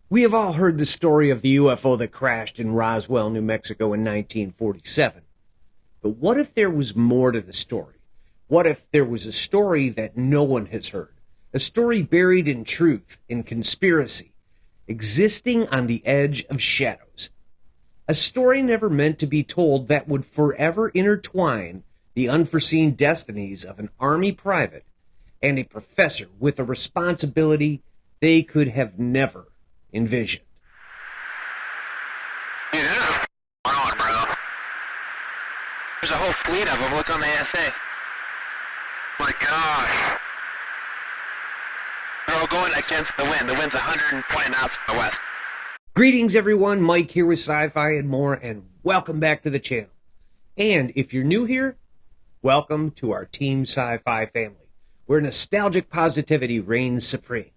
We have all heard the story of the UFO that crashed in Roswell, New Mexico in 1947. But what if there was more to the story? What if there was a story that no one has heard? A story buried in truth, in conspiracy, existing on the edge of shadows. A story never meant to be told that would forever intertwine the unforeseen destinies of an Army private and a professor with a responsibility they could have never envisioned. Dude, this is on, bro. There's a whole fleet of them. Look on the ASA. My gosh. They're all going against the wind. The wind's 120 knots from the west. Greetings, everyone. Mike here with Sci-Fi and More, and welcome back to the channel. And if you're new here, welcome to our Team Sci-Fi family, where nostalgic positivity reigns supreme.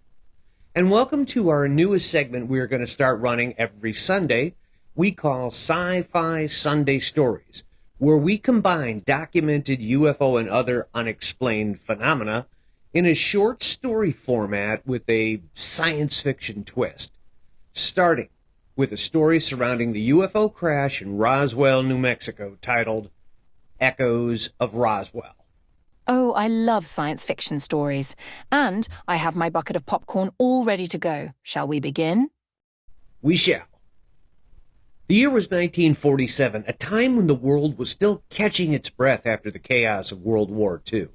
And welcome to our newest segment we're going to start running every Sunday, we call Sci-Fi Sunday Stories, where we combine documented UFO and other unexplained phenomena in a short story format with a science fiction twist, starting with a story surrounding the UFO crash in Roswell, New Mexico, titled Echoes of Roswell. Oh, I love science fiction stories. And I have my bucket of popcorn all ready to go. Shall we begin? We shall. The year was 1947, a time when the world was still catching its breath after the chaos of World War II.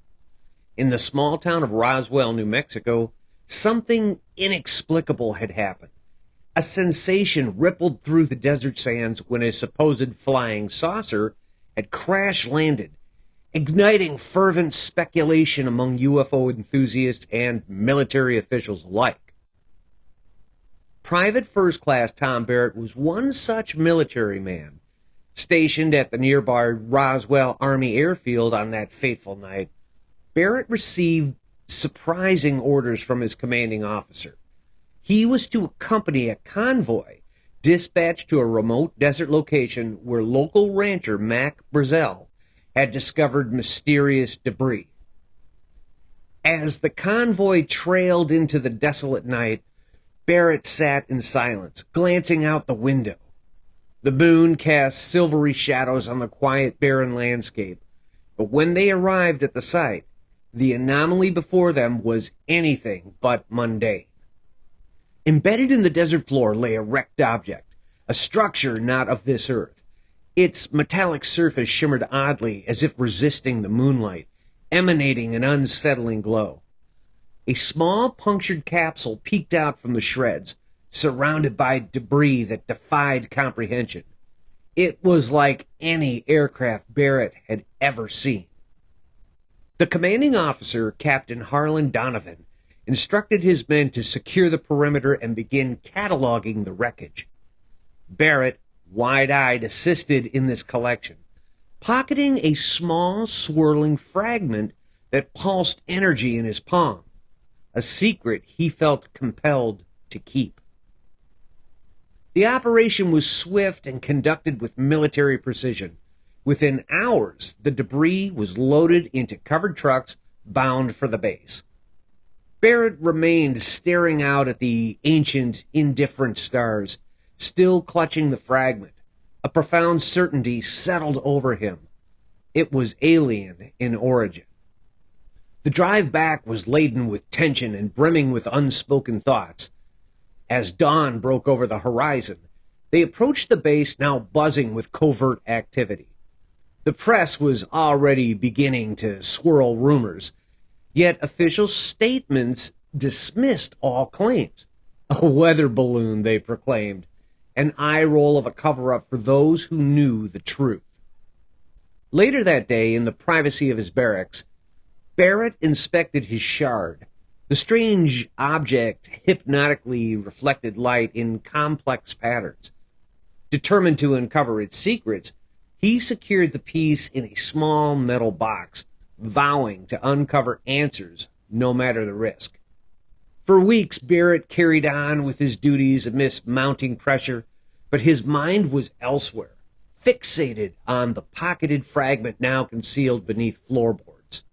In the small town of Roswell, New Mexico, something inexplicable had happened. A sensation rippled through the desert sands when a supposed flying saucer had crash-landed, igniting fervent speculation among UFO enthusiasts and military officials alike. Private First Class Tom Barrett was one such military man. Stationed at the nearby Roswell Army Airfield on that fateful night, Barrett received surprising orders from his commanding officer. He was to accompany a convoy dispatched to a remote desert location where local rancher Mac Brazel had discovered mysterious debris. As the convoy trailed into the desolate night, Barrett sat in silence, glancing out the window. The moon cast silvery shadows on the quiet, barren landscape, but when they arrived at the site, the anomaly before them was anything but mundane. Embedded in the desert floor lay a wrecked object, a structure not of this earth. Its metallic surface shimmered oddly, as if resisting the moonlight, emanating an unsettling glow. A small punctured capsule peeked out from the shreds, surrounded by debris that defied comprehension. It was like any aircraft Barrett had ever seen. The commanding officer, Captain Harlan Donovan, instructed his men to secure the perimeter and begin cataloging the wreckage. Barrett, wide-eyed, assisted in this collection, pocketing a small, swirling fragment that pulsed energy in his palm, a secret he felt compelled to keep. The operation was swift and conducted with military precision. Within hours, the debris was loaded into covered trucks bound for the base. Barrett remained staring out at the ancient, indifferent stars, still clutching the fragment. A profound certainty settled over him. It was alien in origin. The drive back was laden with tension and brimming with unspoken thoughts. As dawn broke over the horizon, they approached the base, now buzzing with covert activity. The press was already beginning to swirl rumors, yet official statements dismissed all claims. A weather balloon, they proclaimed, an eye roll of a cover-up for those who knew the truth. Later that day, in the privacy of his barracks, Barrett inspected his shard. The strange object hypnotically reflected light in complex patterns. Determined to uncover its secrets, he secured the piece in a small metal box, vowing to uncover answers no matter the risk. For weeks, Barrett carried on with his duties amidst mounting pressure, but his mind was elsewhere, fixated on the pocketed fragment now concealed beneath floorboards.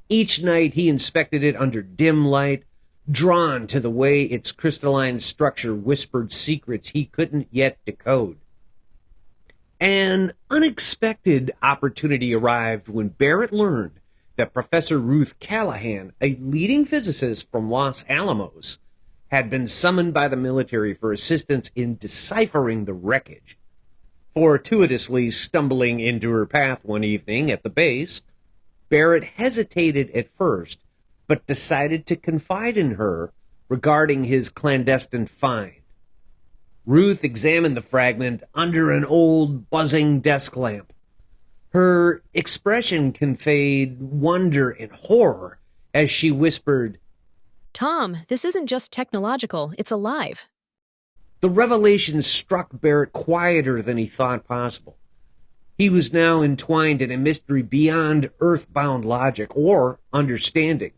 Each night he inspected it under dim light, drawn to the way its crystalline structure whispered secrets he couldn't yet decode. An unexpected opportunity arrived when Barrett learned that Professor Ruth Callahan, a leading physicist from Los Alamos, had been summoned by the military for assistance in deciphering the wreckage. Fortuitously stumbling into her path one evening at the base, Barrett hesitated at first, but decided to confide in her regarding his clandestine find. Ruth examined the fragment under an old, buzzing desk lamp. Her expression conveyed wonder and horror as she whispered, "Tom, this isn't just technological, it's alive." The revelation struck Barrett quieter than he thought possible. He was now entwined in a mystery beyond earthbound logic or understanding,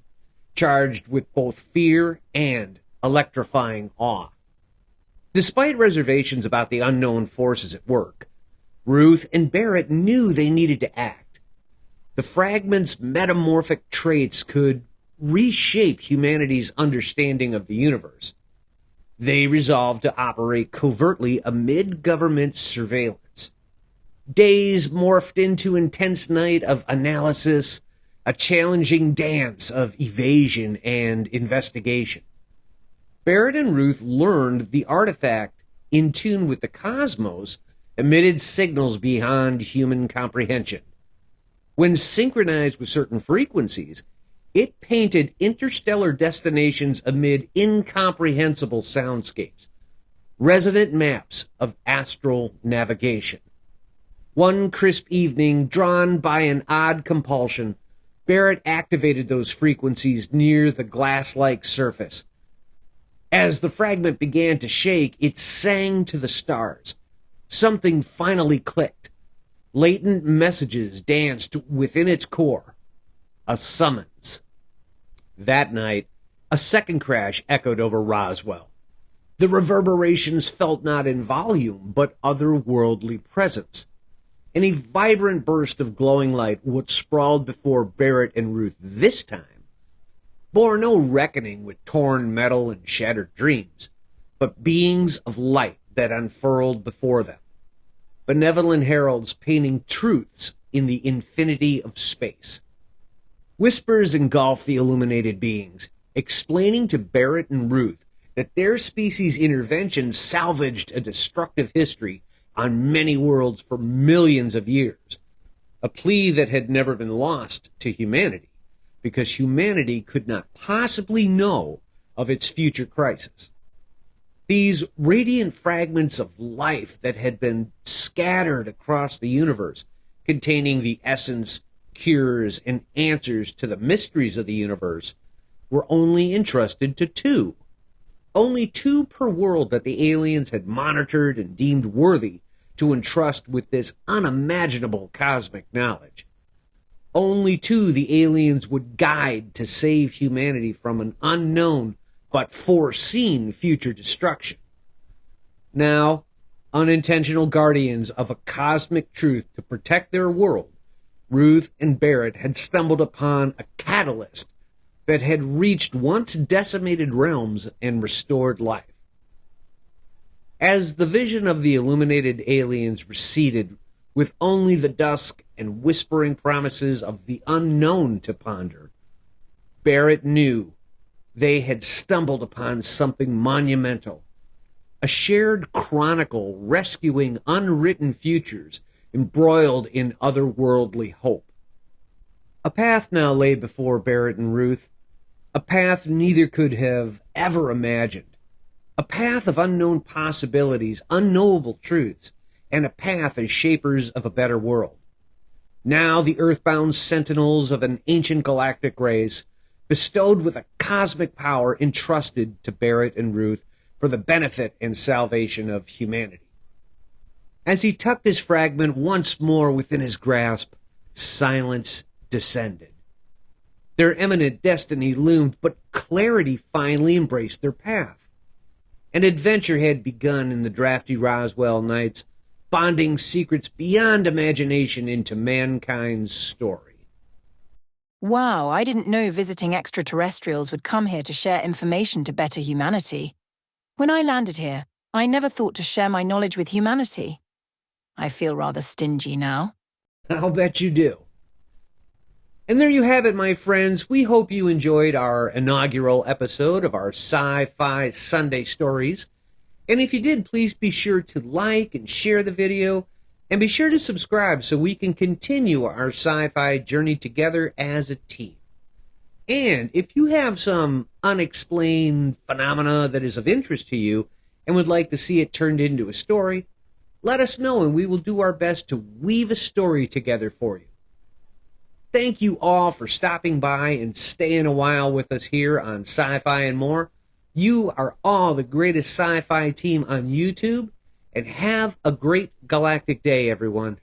charged with both fear and electrifying awe. Despite reservations about the unknown forces at work, Ruth and Barrett knew they needed to act. The fragment's metamorphic traits could reshape humanity's understanding of the universe. They resolved to operate covertly amid government surveillance. Days morphed into intense night of analysis, a challenging dance of evasion and investigation. Barrett and Ruth learned the artifact, in tune with the cosmos, emitted signals beyond human comprehension. When synchronized with certain frequencies, it painted interstellar destinations amid incomprehensible soundscapes, resonant maps of astral navigation. One crisp evening, drawn by an odd compulsion, Barrett activated those frequencies near the glass-like surface. As the fragment began to shake, it sang to the stars. Something finally clicked. Latent messages danced within its core. A summons. That night, a second crash echoed over Roswell. The reverberations felt not in volume, but otherworldly presence. In a vibrant burst of glowing light, what sprawled before Barrett and Ruth this time bore no reckoning with torn metal and shattered dreams, but beings of light that unfurled before them. Benevolent heralds painting truths in the infinity of space. Whispers engulfed the illuminated beings, explaining to Barrett and Ruth that their species' intervention salvaged a destructive history on many worlds for millions of years, a plea that had never been lost to humanity, because humanity could not possibly know of its future crisis. These radiant fragments of life that had been scattered across the universe, containing the essence, cures, and answers to the mysteries of the universe, were only entrusted to two. Only two per world that the aliens had monitored and deemed worthy to entrust with this unimaginable cosmic knowledge. Only two the aliens would guide to save humanity from an unknown but foreseen future destruction. Now, unintentional guardians of a cosmic truth to protect their world, Ruth and Barrett had stumbled upon a catalyst that had reached once decimated realms and restored life. As the vision of the illuminated aliens receded, with only the dusk and whispering promises of the unknown to ponder, Barrett knew they had stumbled upon something monumental, a shared chronicle rescuing unwritten futures embroiled in otherworldly hope. A path now lay before Barrett and Ruth, a path neither could have ever imagined, a path of unknown possibilities, unknowable truths, and a path as shapers of a better world. Now the earthbound sentinels of an ancient galactic race, bestowed with a cosmic power entrusted to Barrett and Ruth for the benefit and salvation of humanity. As he tucked his fragment once more within his grasp, silence descended. Their eminent destiny loomed, but clarity finally embraced their path. An adventure had begun in the drafty Roswell nights, bonding secrets beyond imagination into mankind's story. Wow, I didn't know visiting extraterrestrials would come here to share information to better humanity. When I landed here, I never thought to share my knowledge with humanity. I feel rather stingy now. I'll bet you do. And there you have it, my friends. We hope you enjoyed our inaugural episode of our Sci-Fi Sunday Stories. And if you did, please be sure to like and share the video. And be sure to subscribe so we can continue our sci-fi journey together as a team. And if you have some unexplained phenomena that is of interest to you and would like to see it turned into a story, let us know and we will do our best to weave a story together for you. Thank you all for stopping by and staying a while with us here on Sci-Fi and More. You are all the greatest sci-fi team on YouTube. And have a great galactic day, everyone.